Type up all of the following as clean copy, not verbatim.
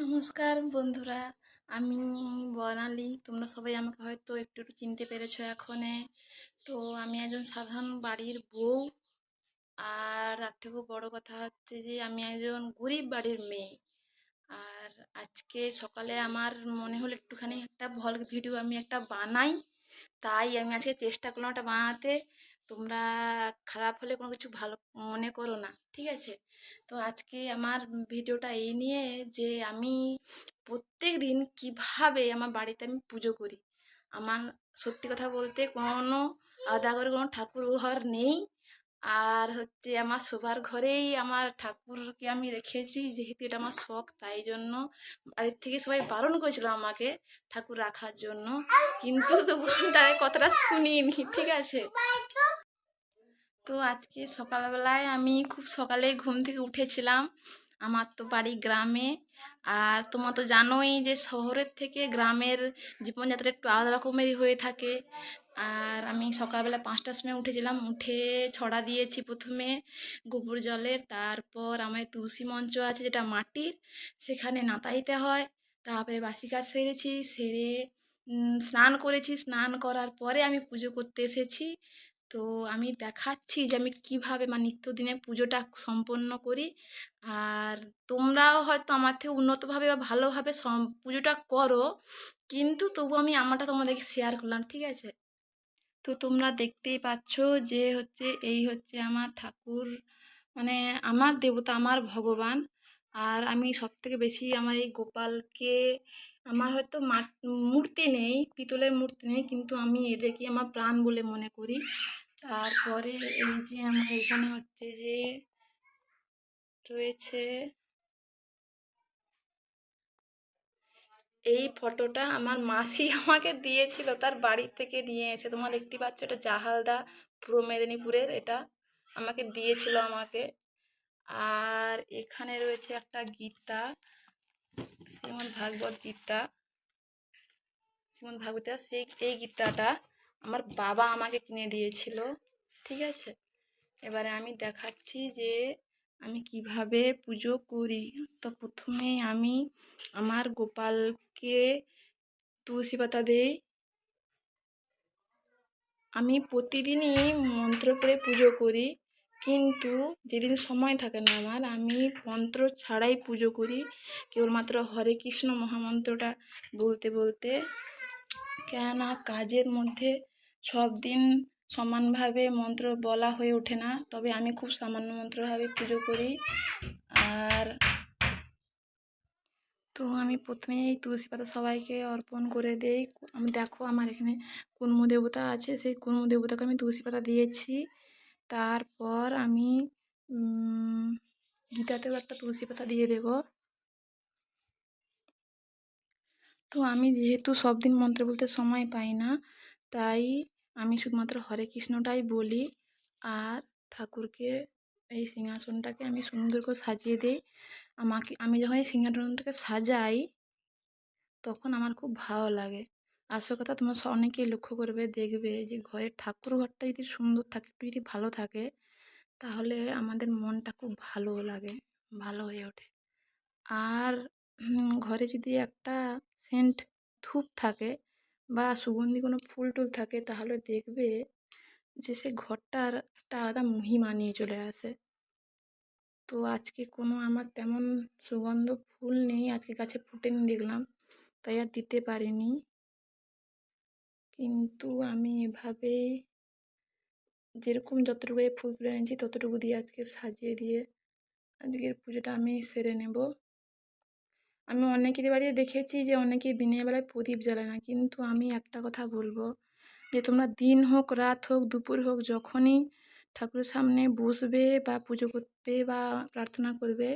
নমস্কার বন্ধুরা, আমি বর্ণালী। তোমরা সবাই আমাকে হয়তো একটু একটু চিনতে পেরেছো এখনে। তো আমি একজন সাধারণ বাড়ির বউ। আর তার থেকেও বড় কথা হচ্ছে যে আমি একজন গরিব বাড়ির মেয়ে। আর আজকে সকালে আমার মনে হলো একটুখানি একটা ভ্লগ ভিডিও আমি একটা বানাই। তাই আমি আজকে চেষ্টা করলাম ওটা বানাতে। তোমরা খারাপ হলে কোনো কিছু ভালো মনে করো না, ঠিক আছে? তো আজকে আমার ভিডিওটা এই নিয়ে যে আমি প্রত্যেক দিন কিভাবে আমার বাড়িতে আমি পুজো করি। আমার সত্যি কথা বলতে কোনো আলাদা করে কোনো ঠাকুর ঘর নেই। আর হচ্ছে আমার শোবার ঘরেই আমার ঠাকুরকে আমি রেখেছি, যেহেতু এটা আমার শখ। তাই জন্য বাড়ির থেকে সবাই বারণ করেছিল আমাকে ঠাকুর রাখার জন্য, কিন্তু তবু তাদের কথাটা শুনিনি, ঠিক আছে? তো আজকে সকালবেলায় আমি খুব সকালে ঘুম থেকে উঠেছিলাম। আমার তো বাড়ি গ্রামে। আর তোমরা তো জানোই যে শহরের থেকে গ্রামের জীবনযাত্রা একটু আলাদা রকমেরই হয়ে থাকে। আর আমি সকালবেলা 5টার সময় উঠেছিলাম, উঠে ছড়া দিয়েছি প্রথমে গোবর জলের। তারপর আমার তুলসী মঞ্চ আছে যেটা মাটির, সেখানে নাতাইতে হয়। তারপরে বাসি কাজ সেরেছি, সেরে স্নান করেছি। স্নান করার পরে আমি পুজো করতে এসেছি। তো আমি দেখাচ্ছি যে আমি কিভাবে নিত্যদিনের পুজোটা সম্পন্ন করি। আর তোমরাও হয়তো আমার থেকে উন্নতভাবে বা ভালোভাবে পুজোটা করো, কিন্তু তবু আমি আমারটা তোমাদেরকে শেয়ার করলাম, ঠিক আছে? তো তোমরা দেখতেই পাচ্ছ যে হচ্ছে এই হচ্ছে আমার ঠাকুর, মানে আমার দেবতা, আমার ভগবান। আর আমি সব থেকে বেশি আমার এই গোপালকে, আমার হয়তো মূর্তি নেই, পিতলের মূর্তি নেই, কিন্তু আমি এদেরকে আমার প্রাণ বলে মনে করি। তারপরে এই যে আমার এখানে হচ্ছে যে রয়েছে এই ফটোটা, আমার মাসি আমাকে দিয়েছিল, তার বাড়ি থেকে নিয়ে এসে। তোমরা দেখতে পাচ্ছ এটা জাহালদা, পূর্ব মেদিনীপুরের। এটা আমাকে দিয়েছিল আমাকে। আর এখানে রয়েছে একটা গীতা, শ্রীমদ্ ভাগবত গীতা, সেই এই গীতাটা আমার বাবা আমাকে কিনে দিয়েছিল, ঠিক আছে? এবারে আমি দেখাচ্ছি যে আমি কিভাবে পুজো করি। তো প্রথমে আমি আমার গোপালকে তুলসী পাতা দেই। আমি প্রতিদিনই মন্ত্র পড়ে পুজো করি, কিন্তু যেদিন সময় থাকে না আমার, আমি মন্ত্র ছাড়াই পুজো করি, কেবলমাত্র হরে কৃষ্ণ মহামন্ত্রটা বলতে বলতে। কেননা কাজের মধ্যে সব দিন সমানভাবে মন্ত্র বলা হয়ে ওঠে না, তবে আমি খুব সামান্য মন্ত্রভাবে পুজো করি। আর তো আমি প্রথমেই এই তুলসী পাতা সবাইকে অর্পণ করে দেই। আমি দেখো আমার এখানে কুন্ম দেবতা আছে, সেই কুন্ম দেবতাকে আমি তুলসী পাতা দিয়েছি। তারপর আমি গীতাতেও একটা তুলসী পাতা দিয়ে দেব। তো আমি যেহেতু সব দিন মন্ত্র বলতে সময় পাই না, তাই আমি শুধুমাত্র হরে কৃষ্ণটাই বলি। আর ঠাকুরকে, এই সিংহাসনটাকে আমি সুন্দর করে সাজিয়ে দিই। আমি যখন এই সিংহাসনটাকে সাজাই, তখন আমার খুব ভালো লাগে। আসল কথা, তোমরা অনেকেই লক্ষ্য করবে, দেখবে যে ঘরের ঠাকুর ঘরটা যদি সুন্দর থাকে, একটু যদি ভালো থাকে, তাহলে আমাদের মনটা খুব ভালো লাগে, ভালো হয়ে ওঠে। আর ঘরে যদি একটা সেন্ট ধূপ থাকে বা সুগন্ধি কোনো ফুল টুল থাকে, তাহলে দেখবে যে সে ঘরটার একটা আলাদা মহিমা নিয়ে চলে আসে। তো আজকে কোনো আমার তেমন সুগন্ধ ফুল নেই, আজকে গাছে ফুটেনি দেখলাম, তাই আর দিতে পারিনি। কিন্তু আমি এভাবেই যেরকম যতটুকু ফুল তুলে এনেছি ততটুকু দিয়ে আজকে সাজিয়ে দিয়ে আজকের পুজোটা আমি সেরে নেব। আমি অনেকের বাড়িতে দেখেছি যে অনেকে দিনের বেলায় প্রদীপ জ্বালায় না, কিন্তু আমি একটা কথা বলবো, যে তোমরা দিন হোক, রাত হোক, দুপুর হোক, যখনই ঠাকুরের সামনে বসবে বা পুজো করবে বা প্রার্থনা করবে,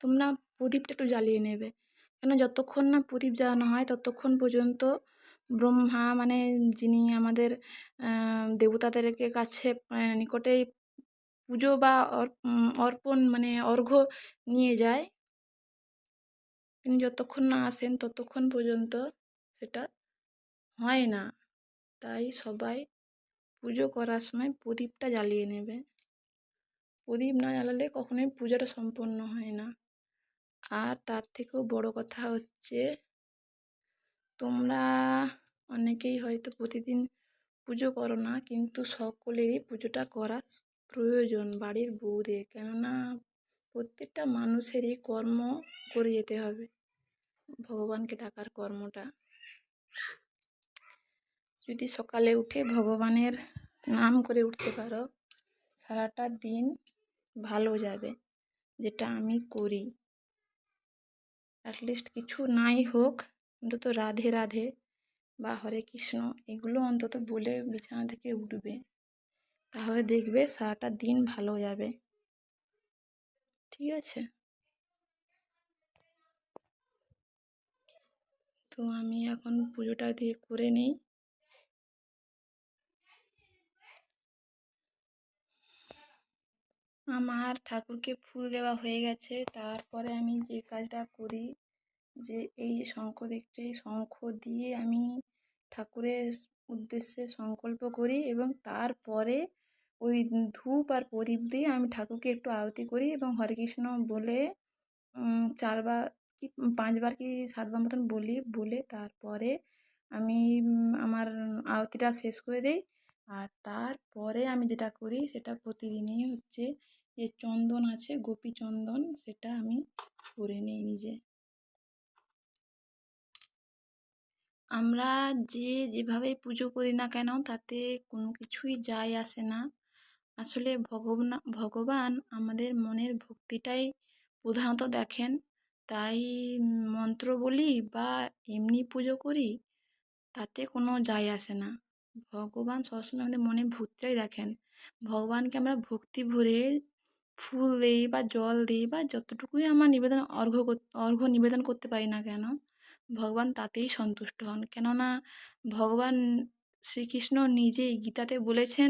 তোমরা প্রদীপটা একটু জ্বালিয়ে নেবে। কেন, যতক্ষণ না প্রদীপ জ্বালানো হয় ততক্ষণ পর্যন্ত ব্রহ্মা, মানে যিনি আমাদের দেবতাদেরকে কাছে নিকটেই পুজো বা অর্পণ, মানে অর্ঘ্য নিয়ে যায়, তিনি যতক্ষণ না আসেন ততক্ষণ পর্যন্ত সেটা হয় না। তাই সবাই পুজো করার সময় প্রদীপটা জ্বালিয়ে নেবে। প্রদীপ না জ্বালালে কখনোই পূজাটা সম্পন্ন হয় না। আর তার থেকেও বড় কথা হচ্ছে, তোমরা অনেকেই হয়তো প্রতিদিন পুজো করো না, কিন্তু সকলেরই পুজোটা করা প্রয়োজন বাড়ির বউদের। কেননা প্রত্যেকটা মানুষেরই কর্ম করে যেতে হবে, ভগবানকে ডাকার কর্মটা। যদি সকালে উঠে ভগবানের নাম করে উঠতে পারো, সারাটা দিন ভালো যাবে, যেটা আমি করি। অ্যাটলিস্ট কিছু নাই হোক, অন্তত রাধে রাধে বা হরে কৃষ্ণ এগুলো অন্তত বলে বিছানা থেকে উঠবে, তাহলে দেখবে সারাটা দিন ভালো যাবে। ঠিক আছে? তো আমি এখন পুজোটা দিয়ে করে নিই। আমার ঠাকুরকে ফুল দেওয়া হয়ে গেছে। তারপরে আমি যে কাজটা করি, যে এই শঙ্খ দেখতে, এই শঙ্খ দিয়ে আমি ঠাকুরের উদ্দেশ্যে সংকল্প করি এবং তারপরে ওই ধূপ আর প্রদীপ দিয়ে আমি ঠাকুরকে একটু আরতি করি এবং হরে কৃষ্ণ বলে 4বার কি 5বার কি 7বার মতন বলি। বলে তারপরে আমি আমার আরতিটা শেষ করে দিই। আর তারপরে আমি যেটা করি সেটা প্রতিদিনই হচ্ছে, যে চন্দন আছে, গোপী চন্দন, সেটা আমি করে নিই নিজে। আমরা যে যেভাবে পুজো করি না কেন তাতে কোনো কিছুই যায় আসে না। আসলে ভগবান আমাদের মনের ভক্তিটাই প্রধানত দেখেন। তাই মন্ত্র বলি বা এমনি পুজো করি, তাতে কোনো যায় আসে না। ভগবান সবসময় আমাদের মনের ভক্তিটাই দেখেন। ভগবানকে আমরা ভক্তি ভরে ফুল দিই বা জল দিই বা যতটুকুই আমার নিবেদন অর্ঘ্য নিবেদন করতে পারি না কেন, ভগবান তাতেই সন্তুষ্ট হন। কেননা ভগবান শ্রীকৃষ্ণ নিজেই গীতাতে বলেছেন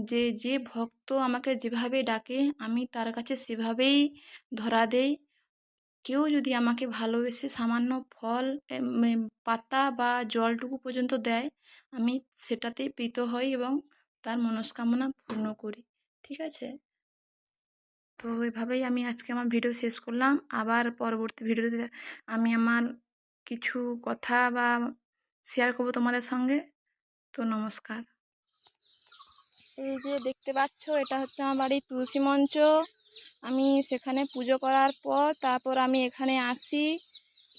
যে, যে ভক্ত আমাকে যেভাবে ডাকে আমি তার কাছে সেভাবেই ধরা দেই। কেউ যদি আমাকে ভালোবেসে সামান্য ফল, পাতা বা জলটুকু পর্যন্ত দেয়, আমি সেটাতেই প্রীত হই এবং তার মনস্কামনা পূর্ণ করি। ঠিক আছে? তো এভাবেই আমি আজকে আমার ভিডিও শেষ করলাম। আবার পরবর্তী ভিডিওতে আমি আমার কিছু কথা বা শেয়ার করবো তোমাদের সঙ্গে। তো নমস্কার। এই যে দেখতে পাচ্ছ, এটা হচ্ছে আমার বাড়ির তুলসী মঞ্চ। আমি সেখানে পুজো করার পর তারপর আমি এখানে আসি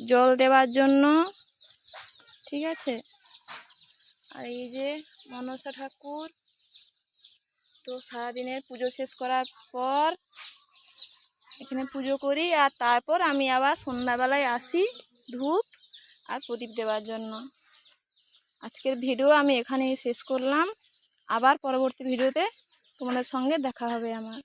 জল দেওয়ার জন্য। ঠিক আছে? আর এই যে মনসা ঠাকুর। তো সারাদিনের পুজো শেষ করার পর এখানে পুজো করি, আর তারপর আমি আবার সন্ধ্যাবেলায় আসি ধূপ আর প্রদীপ দেওয়ার জন্য। আজকের ভিডিও আমি এখানেই শেষ করলাম। আবার পরবর্তী ভিডিওতে তোমাদের সঙ্গে দেখা হবে আমার।